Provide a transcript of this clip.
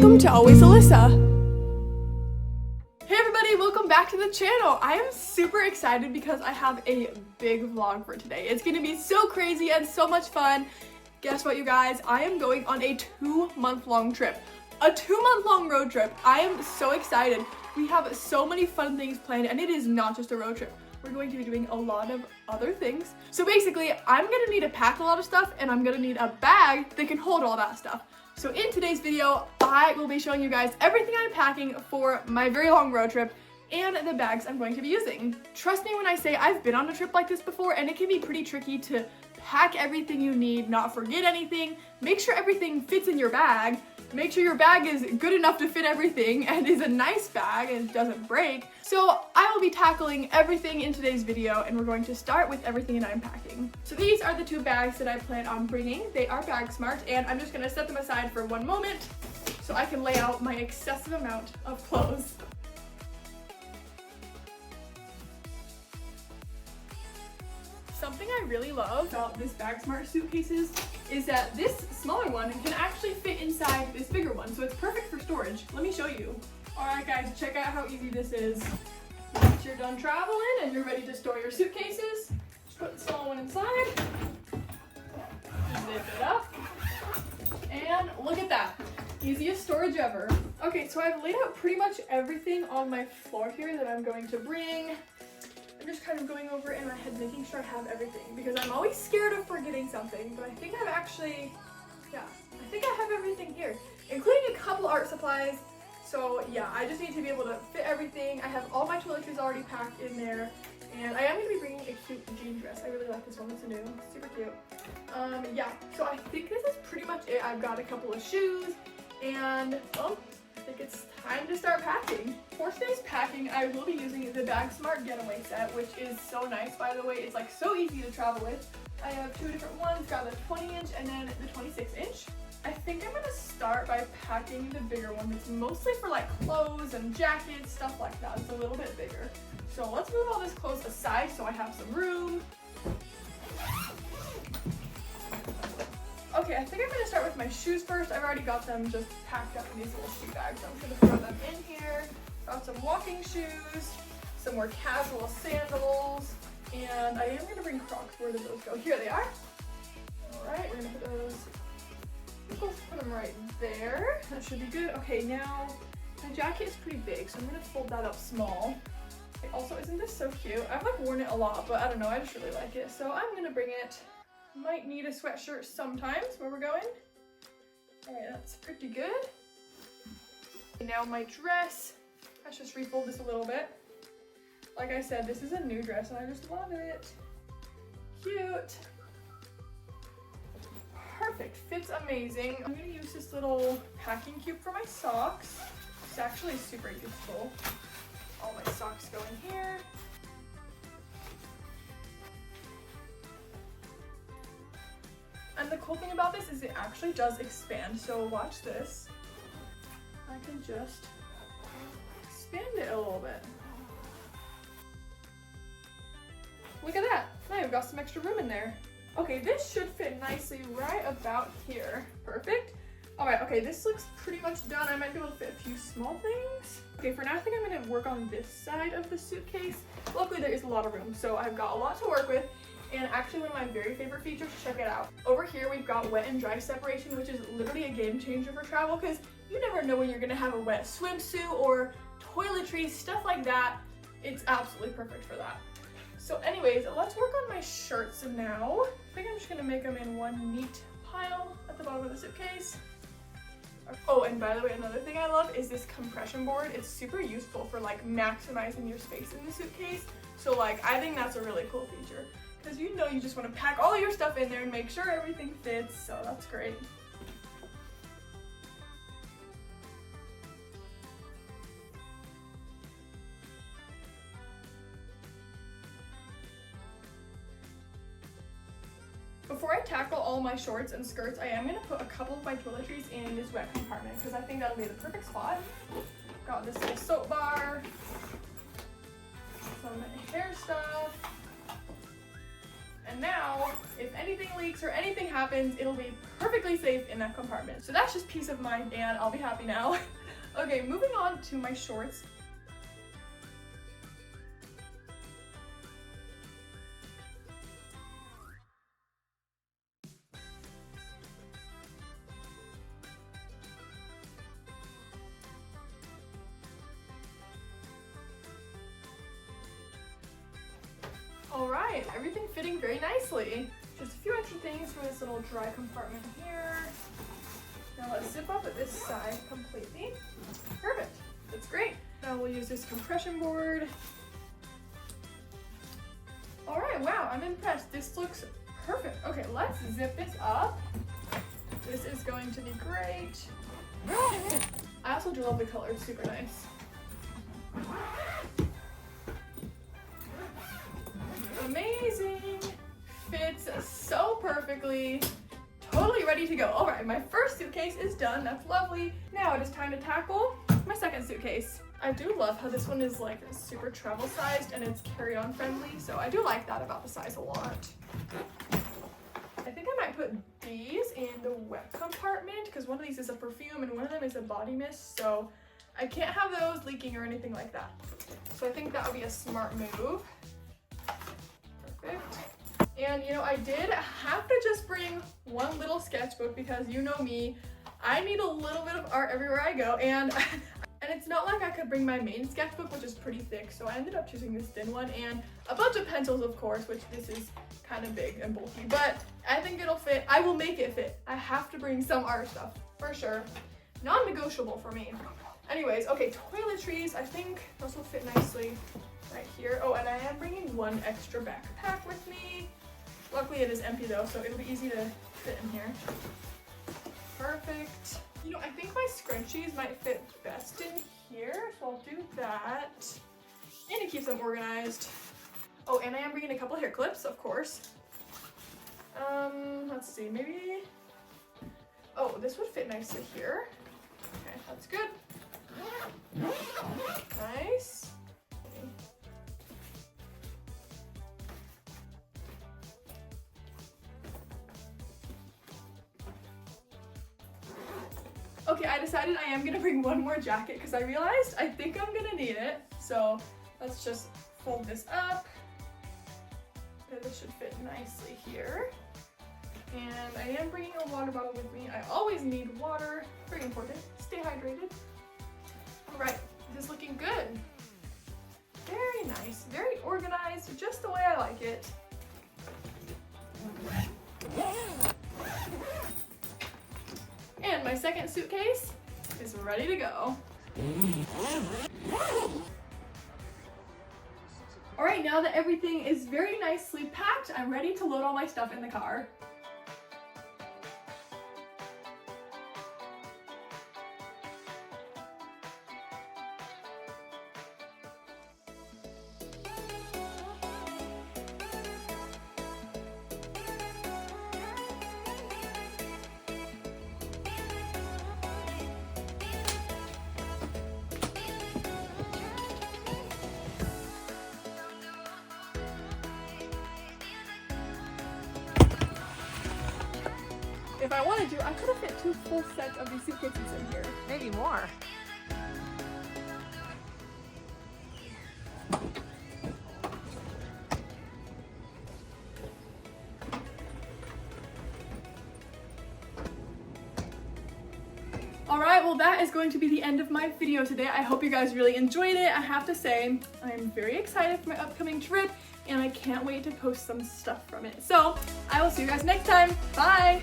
welcome to Always Alyssa. Hey everybody, welcome back to the channel. I am super excited because I have a big vlog for today. It's gonna be so crazy and so much fun. Guess what, you guys? I am going on a 2-month-long trip. A 2-month-long road trip. I am so excited. We have so many fun things planned, and it is not just a road trip. We're going to be doing a lot of other things. So basically, I'm gonna need to pack a lot of stuff, and I'm gonna need a bag that can hold all that stuff. So in today's video, I will be showing you guys everything I'm packing for my very long road trip and the bags I'm going to be using. Trust me when I say I've been on a trip like this before, and it can be pretty tricky to pack everything you need, not forget anything, make sure everything fits in your bag, make sure your bag is good enough to fit everything and is a nice bag and doesn't break. So I will be tackling everything in today's video, and we're going to start with everything that I'm packing. So these are the 2 bags that I plan on bringing. They are BAGSMART, and I'm just gonna set them aside for one moment so I can lay out my excessive amount of clothes. Something I really love about this BAGSMART suitcases is that this smaller one can actually fit inside this bigger one, so it's perfect for storage. Let me show you. Alright guys, check out how easy this is. Once you're done traveling and you're ready to store your suitcases, just put the small one inside, zip it up, and look at that. Easiest storage ever. Okay, so I've laid out pretty much everything on my floor here that I'm going to bring. I'm just kind of going over it in my head, making sure I have everything, because I'm always scared of forgetting something, but I think I've actually, I think I have everything here, including a couple art supplies. So yeah, I just need to be able to fit everything. I have all my toiletries already packed in there, and I am going to be bringing a cute jean dress. I really like this one, it's new, super cute. Yeah, so I think this is pretty much it. I've got a couple of shoes, and well, I think it's time to start packing. For today's packing, I will be using the BAGSMART Getaway set, which is so nice, by the way. It's like so easy to travel with. I have 2 different ones, got the 20-inch and then the 26-inch. I think I'm gonna start by packing the bigger one. It's mostly for like clothes and jackets, stuff like that. It's a little bit bigger. So let's move all this clothes aside so I have some room. Okay, I think I'm gonna start with my shoes first. I've already got them just packed up in these little shoe bags. So I'm just gonna throw them in here. Got some walking shoes, some more casual sandals, and I am gonna bring Crocs. Where did those go? Here they are. All right, we're gonna put those, let's put them right there. That should be good. Okay, now my jacket is pretty big, so I'm gonna fold that up small. Okay, also, isn't this so cute? I've like worn it a lot, but I don't know, I just really like it. So I'm gonna bring it. Might need a sweatshirt sometimes where we're going. All right, that's pretty good. And now my dress. Let's just refold this a little bit. Like I said, this is a new dress and I just love it. Cute. Perfect, fits amazing. I'm gonna use this little packing cube for my socks. It's actually super useful. All my socks go in here. And the cool thing about this is it actually does expand, so watch this. I can just expand it a little bit. Look at that, now I've got some extra room in there. Okay, this should fit nicely right about here. Perfect. All right, okay, this looks pretty much done. I might be able to fit a few small things. Okay, for now I think I'm gonna work on this side of the suitcase. Luckily there is a lot of room, so I've got a lot to work with. And actually one of my very favorite features, check it out. Over here we've got wet and dry separation, which is literally a game changer for travel, because you never know when you're gonna have a wet swimsuit or toiletries, stuff like that. It's absolutely perfect for that. So anyways, let's work on my shirts now. I think I'm just gonna make them in one neat pile at the bottom of the suitcase. Oh, and by the way, another thing I love is this compression board. It's super useful for like maximizing your space in the suitcase. So like, I think that's a really cool feature. Because you know you just want to pack all your stuff in there and make sure everything fits, so that's great. Before I tackle all my shorts and skirts, I am going to put a couple of my toiletries in this wet compartment because I think that'll be the perfect spot. Got this little soap bar, some hair stuff, And now, if anything leaks or anything happens, it'll be perfectly safe in that compartment. So that's just peace of mind, and I'll be happy now. Okay, moving on to my shorts. All right, everything fitting very nicely. Just a few extra things for this little dry compartment here. Now let's zip up at this side completely. Perfect, that's great. Now we'll use this compression board. All right, wow, I'm impressed. This looks perfect. Okay, let's zip this up. This is going to be great. I also do love the color, it's super nice. Amazing, fits so perfectly, totally ready to go. All right, my first suitcase is done, that's lovely. Now it is time to tackle my second suitcase. I do love how this one is like super travel sized and it's carry-on friendly, so I do like that about the size a lot. I think I might put these in the wet compartment because one of these is a perfume and one of them is a body mist, so I can't have those leaking or anything like that. So I think that would be a smart move. Perfect. And you know, I did have to just bring one little sketchbook because you know me, I need a little bit of art everywhere I go, and it's not like I could bring my main sketchbook, which is pretty thick, so I ended up choosing this thin one, and a bunch of pencils, of course, which this is kind of big and bulky, but I think it'll fit. I will make it fit. I have to bring some art stuff, for sure. Non-negotiable for me. Anyways, okay, toiletries, I think those will fit nicely right here. Oh, and I am bringing one extra backpack with me. Luckily it is empty though, so it'll be easy to fit in here. Perfect. You know, I think my scrunchies might fit best in here, so I'll do that. And it keeps them organized. Oh, and I am bringing a couple hair clips, of course. Let's see, maybe... Oh, this would fit nicely here. Okay, that's good. Nice. Okay, I decided I am gonna bring one more jacket because I realized I think I'm gonna need it. So let's just fold this up. Okay, this should fit nicely here. And I am bringing a water bottle with me. I always need water, very important. Stay hydrated. All right, this is looking good. Very nice, very organized, just the way I like it. And my second suitcase is ready to go. All right, now that everything is very nicely packed, I'm ready to load all my stuff in the car. If I wanted to, I could have fit 2 full sets of these suitcases in here. Maybe more. Alright, well that is going to be the end of my video today. I hope you guys really enjoyed it. I have to say, I'm very excited for my upcoming trip and I can't wait to post some stuff from it. So, I will see you guys next time. Bye!